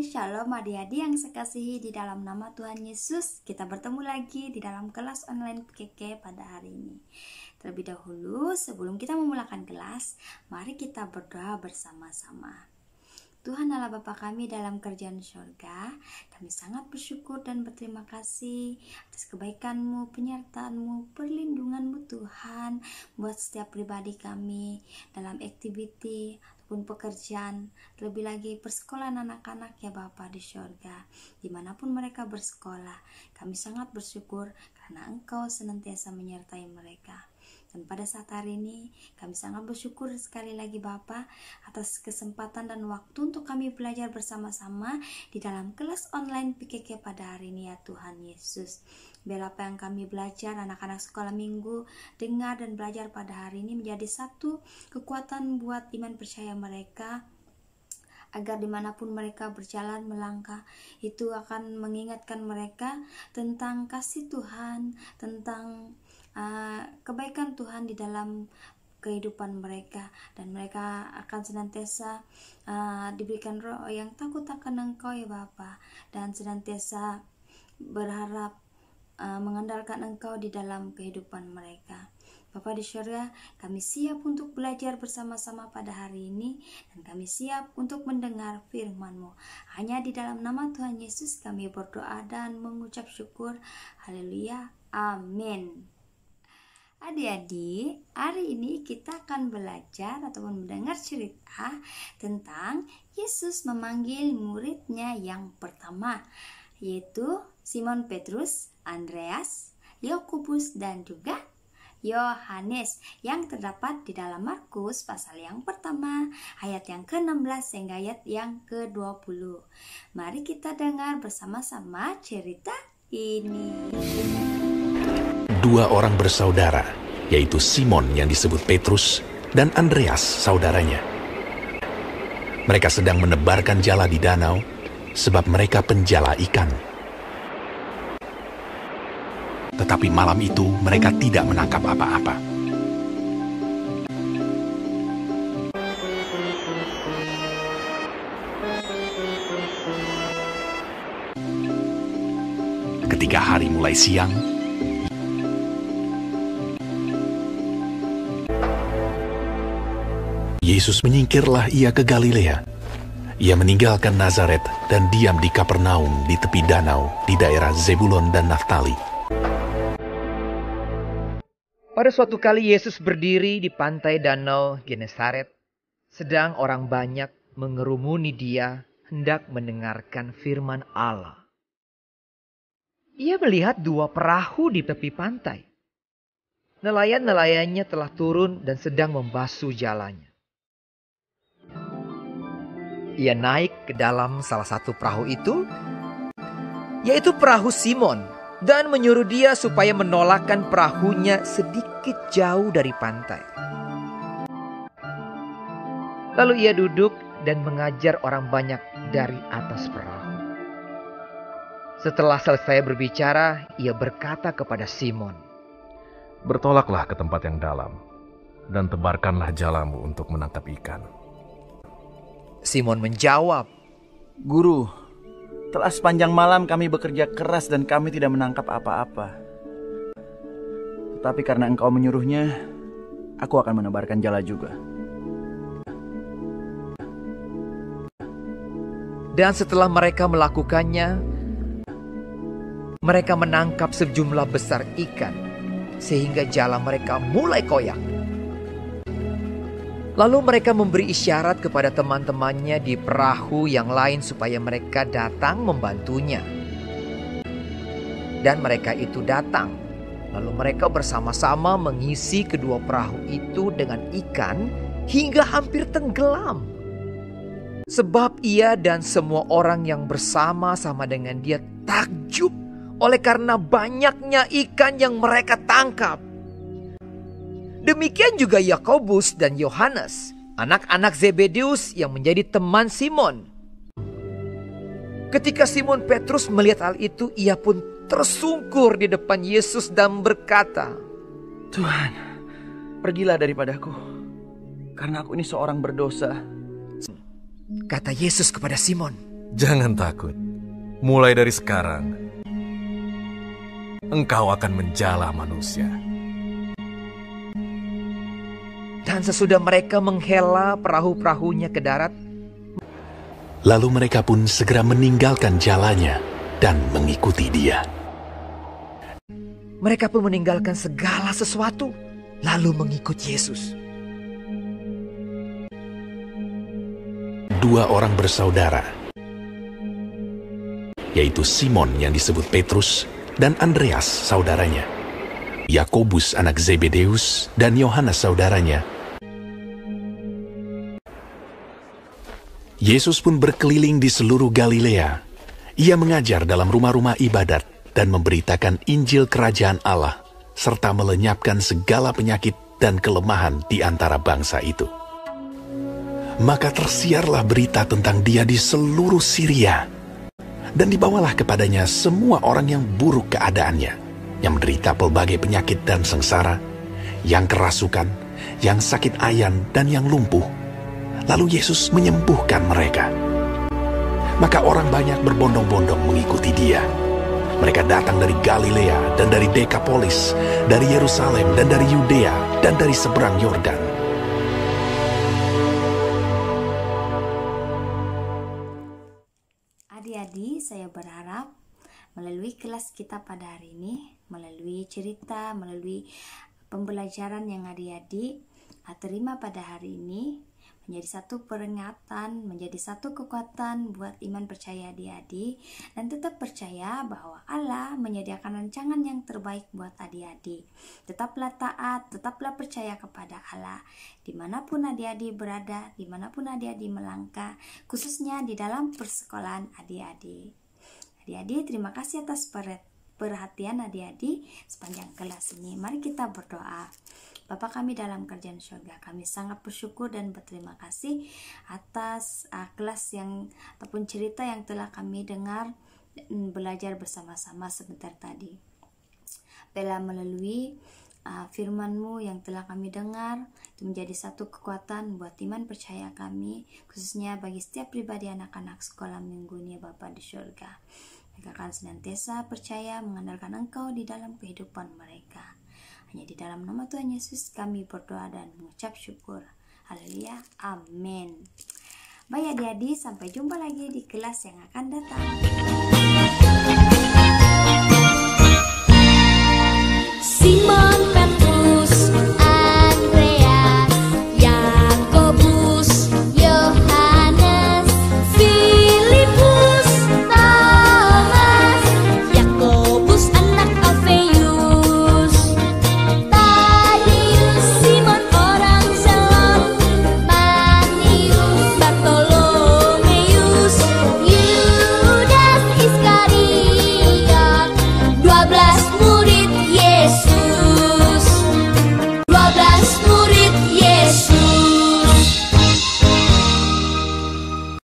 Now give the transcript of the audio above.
Hai, Shalom adik-adik yang sekasihi di dalam nama Tuhan Yesus. Kita bertemu lagi di dalam kelas online PKK pada hari ini. Terlebih dahulu, sebelum kita memulakan kelas, mari kita berdoa bersama-sama. Tuhan Allah Bapa kami dalam kerjaan surga, kami sangat bersyukur dan berterima kasih atas kebaikan-Mu, penyertaan-Mu, perlindungan-Mu Tuhan buat setiap pribadi kami dalam aktiviti ataupun pekerjaan, terlebih lagi persekolahan anak-anak ya Bapa di surga. Dimanapun mereka bersekolah, kami sangat bersyukur karena Engkau senantiasa menyertai mereka. Dan pada saat hari ini kami sangat bersyukur sekali lagi Bapa atas kesempatan dan waktu untuk kami belajar bersama-sama di dalam kelas online PKK pada hari ini ya Tuhan Yesus. Biar apa yang kami belajar anak-anak sekolah minggu dengar dan belajar pada hari ini menjadi satu kekuatan buat iman percaya mereka, agar dimanapun mereka berjalan melangkah itu akan mengingatkan mereka tentang kasih Tuhan, tentang kebaikan Tuhan di dalam kehidupan mereka, dan mereka akan senantiasa diberikan roh yang takut akan Engkau ya Bapa, dan senantiasa berharap mengandalkan Engkau di dalam kehidupan mereka. Bapa di surga, kami siap untuk belajar bersama-sama pada hari ini, dan kami siap untuk mendengar firman-Mu. Hanya di dalam nama Tuhan Yesus kami berdoa dan mengucap syukur. Haleluya, amin. Adik-adik, hari ini kita akan belajar ataupun mendengar cerita tentang Yesus memanggil muridnya yang pertama, yaitu Simon Petrus, Andreas, Yakobus, dan juga Yohanes, yang terdapat di dalam Markus pasal yang pertama ayat yang ke-16 hingga ayat yang ke-20. Mari kita dengar bersama-sama cerita ini. Dua orang bersaudara, yaitu Simon yang disebut Petrus dan Andreas saudaranya. Mereka sedang menebarkan jala di danau sebab mereka penjala ikan. Tetapi malam itu mereka tidak menangkap apa-apa. Ketika hari mulai siang, Yesus menyingkirlah ia ke Galilea. Ia meninggalkan Nazaret dan diam di Kapernaum di tepi danau di daerah Zebulon dan Naftali. Pada suatu kali Yesus berdiri di pantai danau Genesaret, sedang orang banyak mengerumuni dia hendak mendengarkan firman Allah. Ia melihat dua perahu di tepi pantai. Nelayan-nelayannya telah turun dan sedang membasuh jalannya. Ia naik ke dalam salah satu perahu itu, yaitu perahu Simon, dan menyuruh dia supaya menolakkan perahunya sedikit jauh dari pantai. Lalu ia duduk dan mengajar orang banyak dari atas perahu. Setelah selesai berbicara, ia berkata kepada Simon, Bertolaklah ke tempat yang dalam, dan tebarkanlah jalamu untuk menangkap ikan. Simon menjawab, Guru, telah sepanjang malam kami bekerja keras dan kami tidak menangkap apa-apa. Tetapi karena Engkau menyuruhnya, aku akan menebarkan jala juga. Dan setelah mereka melakukannya, mereka menangkap sejumlah besar ikan, sehingga jala mereka mulai koyak. Lalu mereka memberi isyarat kepada teman-temannya di perahu yang lain supaya mereka datang membantunya. Dan mereka itu datang. Lalu mereka bersama-sama mengisi kedua perahu itu dengan ikan hingga hampir tenggelam. Sebab ia dan semua orang yang bersama-sama dengan dia takjub oleh karena banyaknya ikan yang mereka tangkap. Demikian juga Yakobus dan Yohanes, anak-anak Zebedeus yang menjadi teman Simon. Ketika Simon Petrus melihat hal itu, ia pun tersungkur di depan Yesus dan berkata, Tuhan, pergilah daripadaku, karena aku ini seorang berdosa. Kata Yesus kepada Simon, Jangan takut. Mulai dari sekarang, engkau akan menjala manusia. Dan sesudah mereka menghela perahu-perahunya ke darat, lalu mereka pun segera meninggalkan jalannya dan mengikuti dia. mereka pun meninggalkan segala sesuatu, lalu mengikut Yesus. Dua orang bersaudara, yaitu Simon yang disebut Petrus dan Andreas saudaranya, Yakobus anak Zebedeus dan Yohanes saudaranya. Yesus pun berkeliling di seluruh Galilea. Ia mengajar dalam rumah-rumah ibadat dan memberitakan Injil Kerajaan Allah, serta melenyapkan segala penyakit dan kelemahan di antara bangsa itu. Maka tersiarlah berita tentang dia di seluruh Syria, dan dibawalah kepadanya semua orang yang buruk keadaannya, yang menderita pelbagai penyakit dan sengsara, yang kerasukan, yang sakit ayan, dan yang lumpuh. Lalu Yesus menyembuhkan mereka. Maka orang banyak berbondong-bondong mengikuti dia. Mereka datang dari Galilea dan dari Dekapolis, dari Yerusalem dan dari Yudea dan dari seberang Yordan. Adik-adik, saya berharap melalui kelas kita pada hari ini, melalui cerita, melalui pembelajaran yang adik-adik terima pada hari ini, menjadi satu peringatan, menjadi satu kekuatan buat iman percaya adik-adik, dan tetap percaya bahwa Allah menyediakan rancangan yang terbaik buat adik-adik. Tetaplah taat, tetaplah percaya kepada Allah, dimanapun adik-adik berada, dimanapun adik-adik melangkah, khususnya di dalam persekolahan adik-adik. Adik-adik, terima kasih atas perhatian adik-adik sepanjang kelas ini. Mari kita berdoa. Bapa kami dalam kerajaan surga, kami sangat bersyukur dan berterima kasih atas kelas yang ataupun cerita yang telah kami dengar dan belajar bersama-sama sebentar tadi. Bila melalui firman-Mu yang telah kami dengar, itu menjadi satu kekuatan buat iman percaya kami, khususnya bagi setiap pribadi anak-anak sekolah minggu ini, Bapa di surga. Mereka akan senantiasa percaya mengandalkan Engkau di dalam kehidupan mereka. Hanya di dalam nama Tuhan Yesus kami berdoa dan mengucap syukur. Haleluya, amin. Baik adik-adik, sampai jumpa lagi di kelas yang akan datang. Simon